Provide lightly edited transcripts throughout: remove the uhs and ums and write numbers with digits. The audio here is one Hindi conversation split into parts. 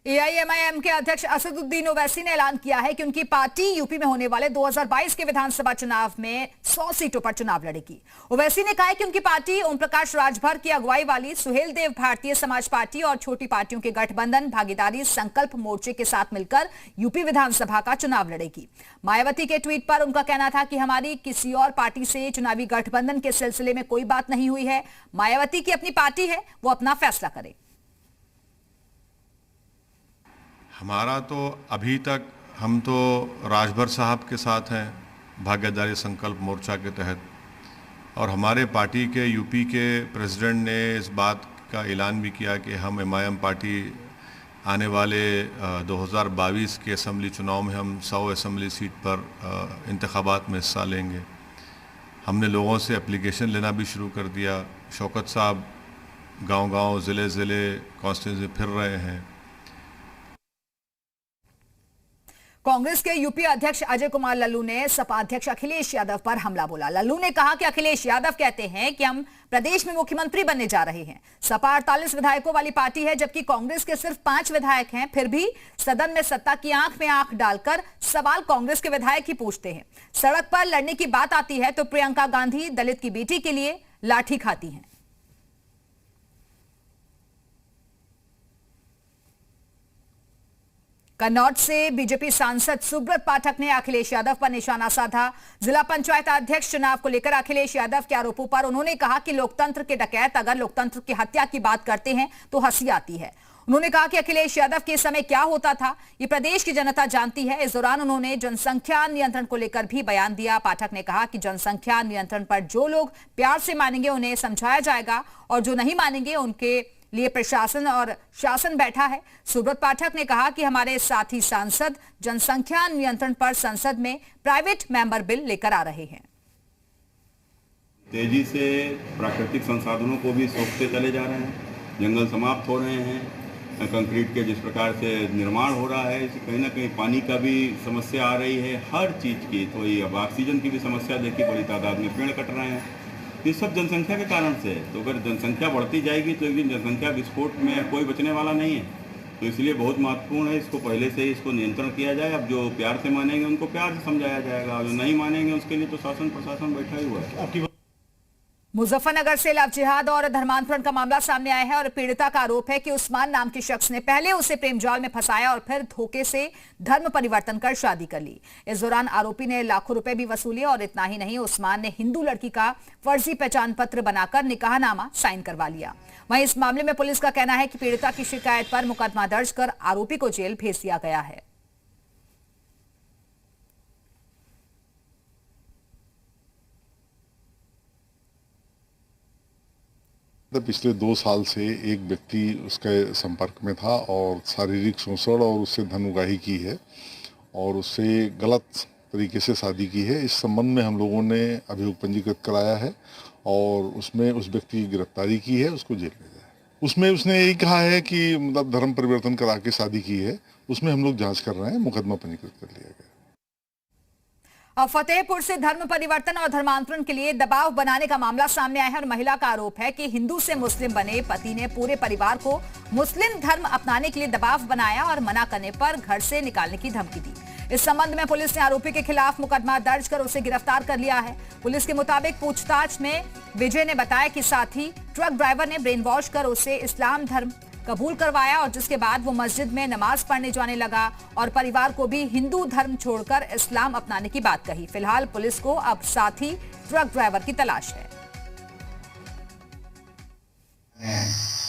एआईएमआईएम के अध्यक्ष असदुद्दीन ओवैसी ने ऐलान किया है कि उनकी पार्टी यूपी में होने वाले 2022 के विधानसभा चुनाव में 100 सीटों पर चुनाव लड़ेगी। ओवैसी ने कहा है कि उनकी पार्टी ओम प्रकाश राजभर की अगुवाई वाली सुहेल देव भारतीय समाज पार्टी और छोटी पार्टियों के गठबंधन भागीदारी संकल्प मोर्चे के साथ मिलकर यूपी विधानसभा का चुनाव लड़ेगी। मायावती के ट्वीट पर उनका कहना था कि हमारी किसी और पार्टी से चुनावी गठबंधन के सिलसिले में कोई बात नहीं हुई है। मायावती की अपनी पार्टी है, वो अपना फैसला करे। हमारा तो अभी तक हम तो राजभर साहब के साथ हैं भागीदारी संकल्प मोर्चा के तहत, और हमारे पार्टी के यूपी के प्रेसिडेंट ने इस बात का ऐलान भी किया कि हम एमआईएम पार्टी आने वाले 2022 के असम्बली चुनाव में हम 100 असम्बली सीट पर इंतखाबात में हिस्सा लेंगे। हमने लोगों से एप्लीकेशन लेना भी शुरू कर दिया। शौकत साहब गांव-गांव ज़िले कॉन्स्टिट्यूंसी फिर रहे हैं। कांग्रेस के यूपी अध्यक्ष अजय कुमार लल्लू ने सपा अध्यक्ष अखिलेश यादव पर हमला बोला। लल्लू ने कहा कि अखिलेश यादव कहते हैं कि हम प्रदेश में मुख्यमंत्री बनने जा रहे हैं। सपा 48 विधायकों वाली पार्टी है, जबकि कांग्रेस के सिर्फ 5 विधायक हैं। फिर भी सदन में सत्ता की आंख में आंख डालकर सवाल कांग्रेस के विधायक ही पूछते हैं। सड़क पर लड़ने की बात आती है तो प्रियंका गांधी दलित की बेटी के लिए लाठी खाती हैं। कन्नौज से बीजेपी सांसद सुब्रत पाठक ने अखिलेश यादव पर निशाना साधा। जिला पंचायत अध्यक्ष चुनाव को लेकर अखिलेश यादव के आरोपों पर उन्होंने कहा कि लोकतंत्र के डकैत अगर लोकतंत्र की हत्या की बात करते हैं तो हंसी आती है। उन्होंने कहा कि अखिलेश यादव के समय क्या होता था ये प्रदेश की जनता जानती है। इस दौरान उन्होंने जनसंख्या नियंत्रण को लेकर भी बयान दिया। पाठक ने कहा कि जनसंख्या नियंत्रण पर जो लोग प्यार से मानेंगे उन्हें समझाया जाएगा और जो नहीं मानेंगे उनके लिए प्रशासन और शासन बैठा है। सुब्रत पाठक ने कहा कि हमारे साथी सांसद जनसंख्या नियंत्रण पर संसद में प्राइवेट मेंबर बिल लेकर आ रहे हैं। तेजी से प्राकृतिक संसाधनों को भी सोखते चले जा रहे हैं, जंगल समाप्त हो रहे हैं, कंक्रीट के जिस प्रकार से निर्माण हो रहा है इससे कहीं ना कहीं पानी का भी समस्या आ रही है, हर चीज़ की। तो ये अब ऑक्सीजन की भी समस्या देखिए, बड़ी तादाद में पेड़ कट रहे हैं। ये सब जनसंख्या के कारण से है। तो अगर जनसंख्या बढ़ती जाएगी तो एक दिन जनसंख्या विस्फोट में कोई बचने वाला नहीं है। तो इसलिए बहुत महत्वपूर्ण है इसको पहले से ही इसको नियंत्रण किया जाए। अब जो प्यार से मानेंगे उनको प्यार से समझाया जाएगा, जो नहीं मानेंगे उसके लिए तो शासन प्रशासन बैठा ही हुआ है। मुजफ्फरनगर से लव जिहाद और धर्मांतरण का मामला सामने आया है और पीड़िता का आरोप है कि उस्मान नाम के शख्स ने पहले उसे प्रेम जाल में फंसाया और फिर धोखे से धर्म परिवर्तन कर शादी कर ली। इस दौरान आरोपी ने लाखों रुपए भी वसूले और इतना ही नहीं, उस्मान ने हिंदू लड़की का फर्जी पहचान पत्र बनाकर निकाहनामा साइन करवा लिया। वहीं इस मामले में पुलिस का कहना है कि पीड़िता की शिकायत पर मुकदमा दर्ज कर आरोपी को जेल भेज दिया गया है। पिछले 2 साल से एक व्यक्ति उसके संपर्क में था और शारीरिक शोषण और उससे धन उगाही की है और उससे गलत तरीके से शादी की है। इस संबंध में हम लोगों ने अभियोग पंजीकृत कराया है और उसमें उस व्यक्ति की गिरफ्तारी की है, उसको जेल भेजा है। उसमें उसने यही कहा है कि मतलब धर्म परिवर्तन करा के शादी की है। उसमें हम लोग जांच कर रहे हैं, मुकदमा पंजीकृत कर लिया गया। फतेहपुर से धर्म परिवर्तन और धर्मांतरण के लिए दबाव बनाने का मामला सामने आया है और महिला का आरोप है कि हिंदू से मुस्लिम बने पति ने पूरे परिवार को मुस्लिम धर्म अपनाने के लिए दबाव बनाया और मना करने पर घर से निकालने की धमकी दी। इस संबंध में पुलिस ने आरोपी के खिलाफ मुकदमा दर्ज कर उसे गिरफ्तार कर लिया है। पुलिस के मुताबिक पूछताछ में विजय ने बताया कि साथी ट्रक ड्राइवर ने ब्रेन वॉश कर उसे इस्लाम धर्म कबूल करवाया और जिसके बाद वो मस्जिद में नमाज पढ़ने जाने लगा और परिवार को भी हिंदू धर्म छोड़कर इस्लाम अपनाने की बात कही। फिलहाल पुलिस को अब साथी ट्रक ड्राइवर की तलाश है।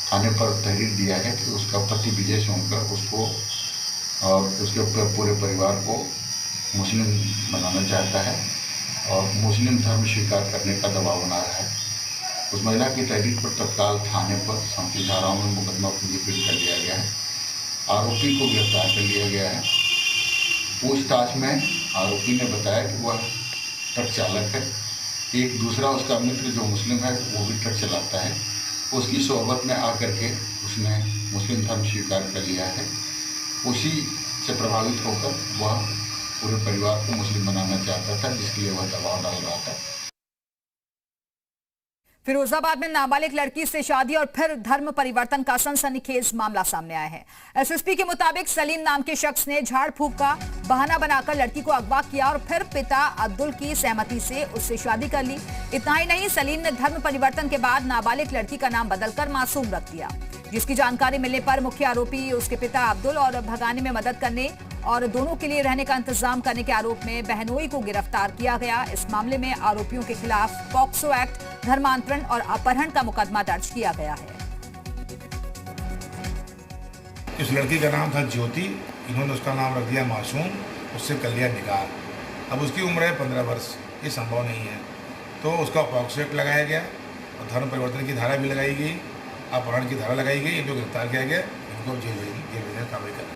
थाने पर तहरीर दिया है कि उसका पति विजय सोनकर उसको और उसके पूरे परिवार को मुस्लिम बनाना चाहता है और मुस्लिम धर्म स्वीकार करने का दबाव बना रहा है। उस महिला की तहरीर पर तत्काल थाने पर 37 धाराओं में मुकदमा पंजीकृत कर दिया गया है। आरोपी को गिरफ्तार कर लिया गया है। पूछताछ में आरोपी ने बताया कि वह ट्रक चालक है। एक दूसरा उसका मित्र जो मुस्लिम है वो भी ट्रक चलाता है। उसकी सोहबत में आकर के उसने मुस्लिम धर्म स्वीकार कर लिया है। उसी से प्रभावित होकर वह पूरे परिवार को मुस्लिम बनाना चाहता था, जिसके लिए वह दबाव डाल रहा था। फिरोजाबाद में नाबालिग लड़की से शादी और फिर धर्म परिवर्तन का सनसनीखेज मामला सामने आया है। एसएसपी के मुताबिक सलीम नाम के शख्स ने झाड़ फूंक का बहाना बनाकर लड़की को अगवा किया और फिर पिता अब्दुल की सहमति से उससे शादी कर ली। इतना ही नहीं, सलीम ने धर्म परिवर्तन के बाद नाबालिग लड़की का नाम बदलकर मासूम रख दिया, जिसकी जानकारी मिलने पर मुख्य आरोपी उसके पिता अब्दुल और भगाने में मदद करने और दोनों के लिए रहने का इंतजाम करने के आरोप में बहनोई को गिरफ्तार किया गया। इस मामले में आरोपियों के खिलाफ पॉक्सो एक्ट, धर्मांतरण और अपहरण का मुकदमा दर्ज किया गया है। इस लड़की का नाम था ज्योति, इन्होंने उसका नाम रख दिया मासूम, उससे कर लिया निकाह। अब उसकी उम्र है 15 वर्ष, ये संभव नहीं है, तो उसका पॉक्सो एक्ट लगाया गया और धर्म परिवर्तन की धारा भी लगाई गई, अपहरण की धारा लगाई गई। इनको गिरफ्तार किया गया, इनको जेल भेजने का कार्रवाई कर।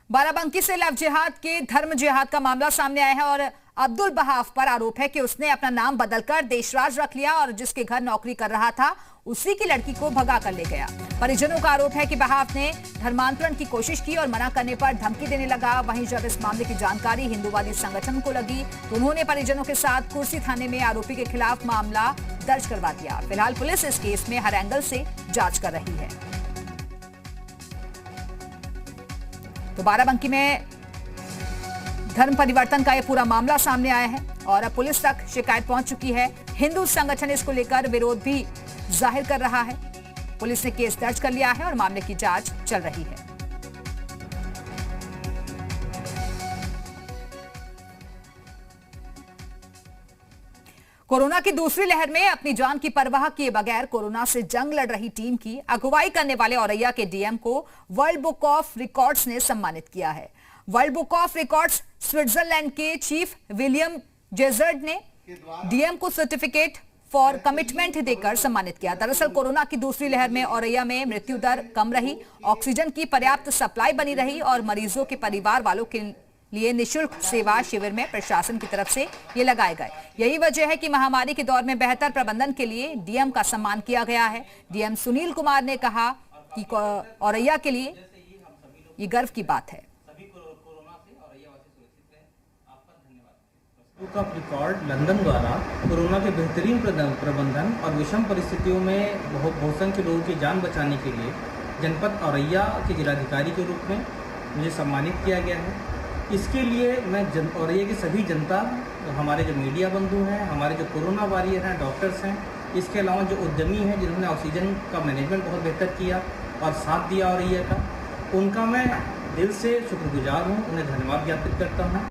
बाराबंकी से लव जिहाद के धर्म जिहाद का मामला सामने आया है और अब्दुल बहाफ पर आरोप है कि उसने अपना नाम बदलकर देशराज रख लिया और जिसके घर नौकरी कर रहा था उसी की लड़की को भगा कर ले गया। परिजनों का आरोप है कि बहाफ ने धर्मांतरण की कोशिश की और मना करने पर धमकी देने लगा। वहीं जब इस मामले की जानकारी हिंदूवादी संगठन को लगी तो उन्होंने परिजनों के साथ कुर्सी थाने में आरोपी के खिलाफ मामला दर्ज करवा दिया। फिलहाल पुलिस इस केस में हर एंगल से जांच कर रही है। तो बाराबंकी में धर्म परिवर्तन का यह पूरा मामला सामने आया है और अब पुलिस तक शिकायत पहुंच चुकी है। हिंदू संगठन इसको लेकर विरोध भी जाहिर कर रहा है। पुलिस ने केस दर्ज कर लिया है और मामले की जांच चल रही है। कोरोना की दूसरी लहर में अपनी जान की परवाह किए बगैर कोरोना से जंग लड़ रही टीम की अगुवाई करने वाले औरैया के डीएम को वर्ल्ड बुक ऑफ रिकॉर्ड्स ने सम्मानित किया है। World book of records Switzerland के चीफ विलियम जेजर्ड ने डीएम को सर्टिफिकेट फॉर कमिटमेंट देकर सम्मानित किया। दरअसल कोरोना की दूसरी लहर में औरैया में मृत्यु दर कम रही, ऑक्सीजन की पर्याप्त सप्लाई बनी रही और मरीजों के परिवार वालों के लिए निशुल्क सेवा शिविर में प्रशासन की तरफ से ये लगाए गए। यही वजह है कि महामारी के दौर में बेहतर प्रबंधन के लिए डीएम का सम्मान किया गया है। डीएम सुनील कुमार ने कहा कि औरैया के लिए ये गर्व की बात है। बुक ऑफ रिकॉर्ड लंदन द्वारा कोरोना के बेहतरीन प्रबंधन और विषम परिस्थितियों में बहुत संख्य लोगों की जान बचाने के लिए जनपद औरैया के जिलाधिकारी के रूप में मुझे सम्मानित किया गया है। इसके लिए मैं औरैया की सभी जनता, हमारे जो मीडिया बंधु हैं, हमारे जो कोरोना वॉरियर हैं, डॉक्टर्स हैं, इसके अलावा जो उद्यमी हैं जिन्होंने ऑक्सीजन का मैनेजमेंट बहुत बेहतर किया और साथ दिया औरैया का, उनका मैं दिल से शुक्रगुजार हूँ, उन्हें धन्यवाद ज्ञापित करता हूँ।